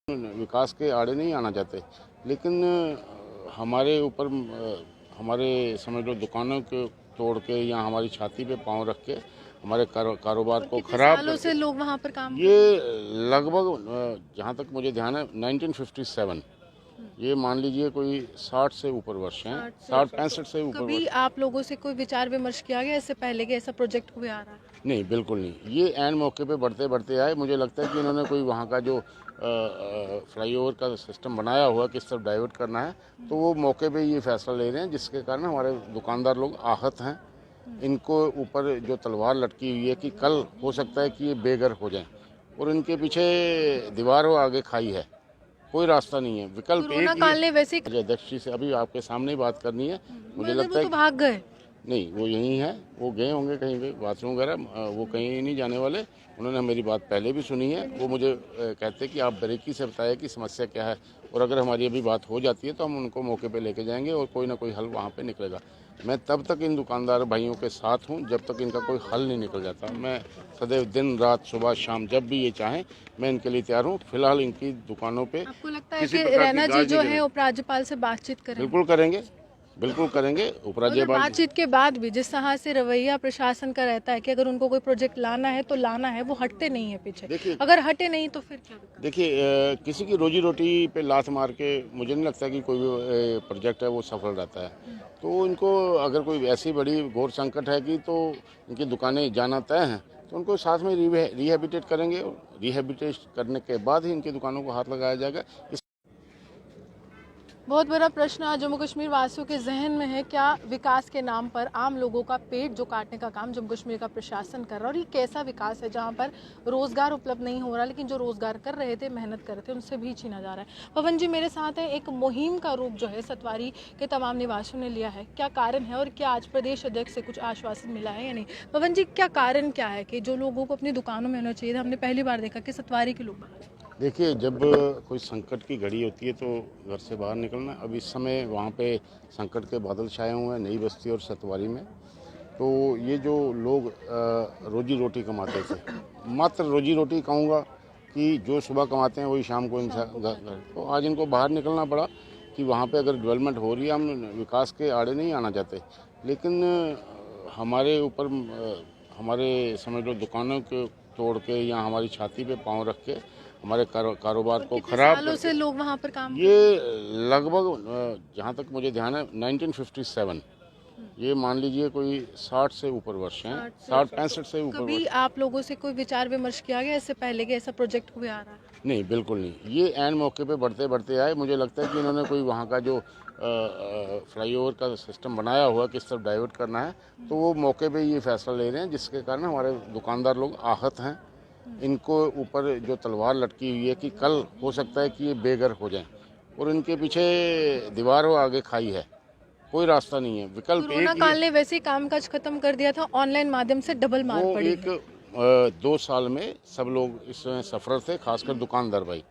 विकास के आड़े नहीं आना चाहते, लेकिन हमारे ऊपर हमारे समझ लो दुकानों को तोड़ के या हमारी छाती पे पांव रख के हमारे कारोबार को खराब सालों से लोग वहाँ पर काम ये लगभग जहाँ तक मुझे ध्यान है 1957, ये मान लीजिए कोई 60 से ऊपर वर्ष हैं, 60-65 से ऊपर कभी आप लोगों से कोई विचार विमर्श किया गया इससे पहले कि ऐसा प्रोजेक्ट हुए आ रहा है? नहीं, बिल्कुल नहीं। ये ऐन मौके पे बढ़ते बढ़ते आए। मुझे लगता है कि इन्होंने कोई वहाँ का जो फ्लाईओवर का सिस्टम बनाया हुआ किस तरफ डाइवर्ट करना है, तो वो मौके पे ये फैसला ले रहे हैं, जिसके कारण हमारे दुकानदार लोग आहत हैं। इनको ऊपर जो तलवार लटकी हुई है कि कल हो सकता है कि ये बेघर हो जाएं, और इनके पीछे दीवार और आगे खाई है, कोई रास्ता नहीं है। विकल्प कोरोना एक काल ने वैसे अध्यक्ष जी से अभी आपके सामने ही बात करनी है। मुझे लगता है तो भाग गए। नहीं, वो यहीं है, वो गए होंगे कहीं पे बाथरूम वगैरह, वो कहीं नहीं जाने वाले। उन्होंने मेरी बात पहले भी सुनी है। वो मुझे कहते कि आप बारीकी से बताएं कि समस्या क्या है, और अगर हमारी अभी बात हो जाती है तो हम उनको मौके पे लेके जाएंगे और कोई ना कोई हल वहाँ पे निकलेगा। मैं तब तक इन दुकानदार भाइयों के साथ हूँ जब तक इनका कोई हल नहीं निकल जाता। मैं सदैव दिन रात सुबह शाम जब भी ये चाहें मैं इनके लिए तैयार हूँ। फिलहाल इनकी दुकानों पे आपको लगता है कि रैना जी जो है उपराज्यपाल से बातचीत करें? बिल्कुल करेंगे, बिल्कुल करेंगे। उपराज्यपाल बातचीत के बाद भी जिस तरह से रवैया प्रशासन का रहता है कि अगर उनको कोई प्रोजेक्ट लाना है तो लाना है, वो हटते नहीं है पीछे। अगर हटे नहीं तो फिर क्या? देखिए, किसी की रोजी रोटी पे लात मार के मुझे नहीं लगता कि कोई भी प्रोजेक्ट है वो सफल रहता है। तो इनको अगर कोई ऐसी बड़ी घोर संकट है कि तो इनकी दुकानें जाना तय हैं, तो उनको साथ में रिहेबिटेट करेंगे। रिहेबिटेट करने के बाद ही इनकी दुकानों को हाथ लगाया जाएगा। बहुत बड़ा प्रश्न आज जम्मू कश्मीर वासियों के जहन में है, क्या विकास के नाम पर आम लोगों का पेट जो काटने का काम जम्मू कश्मीर का प्रशासन कर रहा है, और ये कैसा विकास है जहां पर रोजगार उपलब्ध नहीं हो रहा, लेकिन जो रोजगार कर रहे थे, मेहनत कर रहे थे, उनसे भी छीना जा रहा है। पवन जी मेरे साथ है। एक मुहिम का रूप जो है सतवारी के तमाम निवासियों ने लिया है, क्या कारण है और क्या आज प्रदेश अध्यक्ष से कुछ आश्वासन मिला है या नहीं? पवन जी, क्या कारण क्या है कि जो लोगों को अपनी दुकानों में होना चाहिए था, हमने पहली बार देखा कि सतवारी के लोग बाहर? देखिए, जब कोई संकट की घड़ी होती है तो घर से बाहर निकलना। अब इस समय वहाँ पे संकट के बादल छाए हुए हैं नई बस्ती और सतवारी में। तो ये जो लोग रोजी रोटी कमाते थे, मात्र रोजी रोटी कहूँगा कि जो सुबह कमाते हैं वही शाम को तो आज इनको बाहर निकलना पड़ा कि वहाँ पे अगर डेवलपमेंट हो रही है। हम विकास के आड़े नहीं आना चाहते, लेकिन हमारे ऊपर हमारे समझ लो दुकानों को तोड़ के या हमारी छाती पे पाँव रख के हमारे कारोबार को खराब सालों से लोग वहाँ पर काम ये लगभग जहाँ तक मुझे ध्यान है 1957, ये मान लीजिए कोई 60 से ऊपर वर्ष हैं, 60-65 से ऊपर। कभी आप लोगों से कोई विचार विमर्श किया गया इससे पहले कि ऐसा प्रोजेक्ट हुए आ रहा है? नहीं, बिल्कुल नहीं। ये ऐन मौके पे बढ़ते बढ़ते आए। मुझे लगता है कि इन्होंने कोई वहाँ का जो फ्लाईओवर का सिस्टम बनाया हुआ किस तरफ डाइवर्ट करना है, तो वो मौके पे ये फैसला ले रहे हैं, जिसके कारण हमारे दुकानदार लोग आहत हैं। इनको ऊपर जो तलवार लटकी हुई है कि कल हो सकता है कि ये बेघर हो जाएं, और इनके पीछे दीवार और आगे खाई है, कोई रास्ता नहीं है। विकल्प कोरोना काल ने वैसे ही कामकाज खत्म कर दिया था, ऑनलाइन माध्यम से डबल मार पड़ी है। 2 साल में सब लोग इसमें सफर थे, खासकर दुकानदार भाई।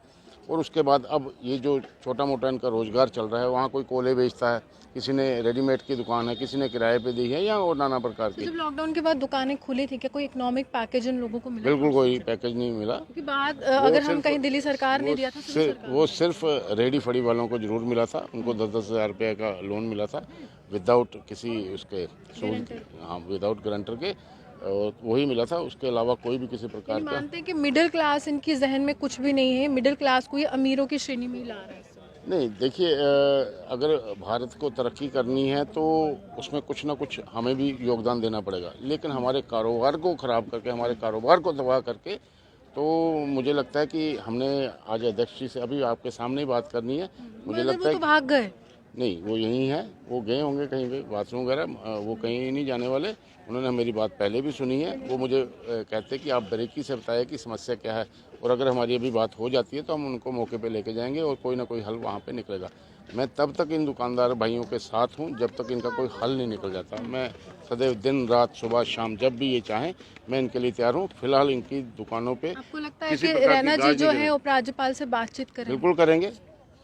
और उसके बाद अब ये जो छोटा मोटा इनका रोजगार चल रहा है, वहाँ कोई कोले बेचता है, किसी ने रेडीमेड की दुकान है, किसी ने किराए पे दी है, या और नाना प्रकार की। जब लॉकडाउन के बाद दुकानें खुली थी, क्या कोई इकोनॉमिक पैकेज उन लोगों को मिला? बिल्कुल कोई पैकेज नहीं मिला। क्योंकि बाद अगर हम कहीं दिल्ली सरकार ने दिया था, वो सिर्फ रेडी फड़ी वालों को जरूर मिला था। उनको 10-10 हज़ार रुपये का लोन मिला था, विदाउट किसी उसके हाँ, विदाउट गारंटर के, और वही मिला था। उसके अलावा कोई भी किसी प्रकार का। मानते हैं कि मिडिल क्लास इनकी जहन में कुछ भी नहीं है, मिडिल क्लास को ये अमीरों की श्रेणी में ही ला रहा है? नहीं, देखिए, अगर भारत को तरक्की करनी है तो उसमें कुछ ना कुछ हमें भी योगदान देना पड़ेगा, लेकिन हमारे कारोबार को ख़राब करके, हमारे कारोबार को तबाह करके, तो मुझे लगता है कि हमने आज अध्यक्ष जी से अभी आपके सामने ही बात करनी है। मुझे लगता है तो भाग गए। नहीं, वो यहीं है, वो गए होंगे कहीं पे बाथरूम वगैरह, वो कहीं नहीं जाने वाले। उन्होंने मेरी बात पहले भी सुनी है। वो मुझे कहते कि आप बारीकी से बताएं कि समस्या क्या है, और अगर हमारी अभी बात हो जाती है तो हम उनको मौके पे लेके जाएंगे और कोई ना कोई हल वहाँ पे निकलेगा। मैं तब तक इन दुकानदार भाइयों के साथ हूँ जब तक इनका कोई हल नहीं निकल जाता। मैं सदैव दिन रात सुबह शाम जब भी ये चाहें मैं इनके लिए तैयार हूँ। फिलहाल इनकी दुकानों पर आपको लगता है कि रैना जी जो है उपराज्यपाल से बातचीत करें? बिल्कुल करेंगे,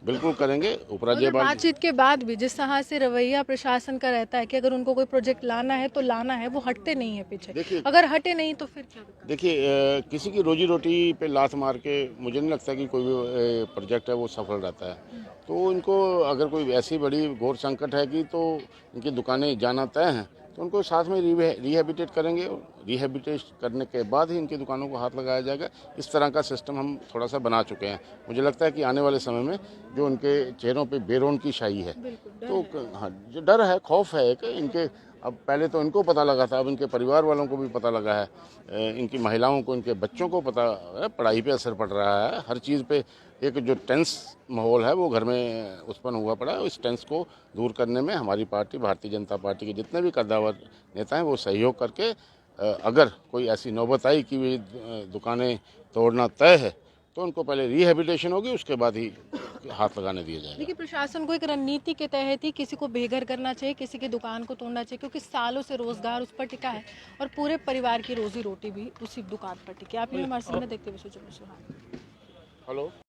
बिल्कुल करेंगे। और उपराज्यपाल बातचीत के बाद भी जिस तरह से रवैया प्रशासन का रहता है कि अगर उनको कोई प्रोजेक्ट लाना है तो लाना है, वो हटते नहीं है पीछे। देखिए अगर हटे नहीं तो फिर क्या होगा? देखिए किसी की रोजी रोटी पे लात मार के मुझे नहीं लगता कि कोई भी प्रोजेक्ट है वो सफल रहता है। तो इनको अगर कोई ऐसी बड़ी घोर संकट है कि तो इनकी दुकानें जाना तय हैं, तो उनको साथ में रिहेबिटेट करेंगे। रिहेबिटेट करने के बाद ही इनकी दुकानों को हाथ लगाया जाएगा। इस तरह का सिस्टम हम थोड़ा सा बना चुके हैं। मुझे लगता है कि आने वाले समय में जो उनके चेहरों पे बेरौनकी छाई है, तो हाँ, जो डर है, खौफ है एक इनके, अब पहले तो इनको पता लगा था, अब इनके परिवार वालों को भी पता लगा है, इनकी महिलाओं को, इनके बच्चों को पता है, पढ़ाई पे असर पड़ रहा है, हर चीज़ पे एक जो टेंस माहौल है वो घर में उत्पन्न हुआ पड़ा है। इस टेंस को दूर करने में हमारी पार्टी, भारतीय जनता पार्टी के जितने भी कद्दावर नेता हैं वो सहयोग करके, अगर कोई ऐसी नौबत आई कि वे दुकानें तोड़ना तय है, तो उनको पहले रिहेबिटेशन होगी, उसके बाद ही हाथ लगाने दिया जाएगा। देखिए, प्रशासन को एक रणनीति के तहत ही किसी को बेघर करना चाहिए, किसी की दुकान को तोड़ना चाहिए, क्योंकि सालों से रोजगार उस पर टिका है और पूरे परिवार की रोजी रोटी भी उसी दुकान पर टिकी है। आप ये हमारे सामने देखते हुए सोचो। हेलो।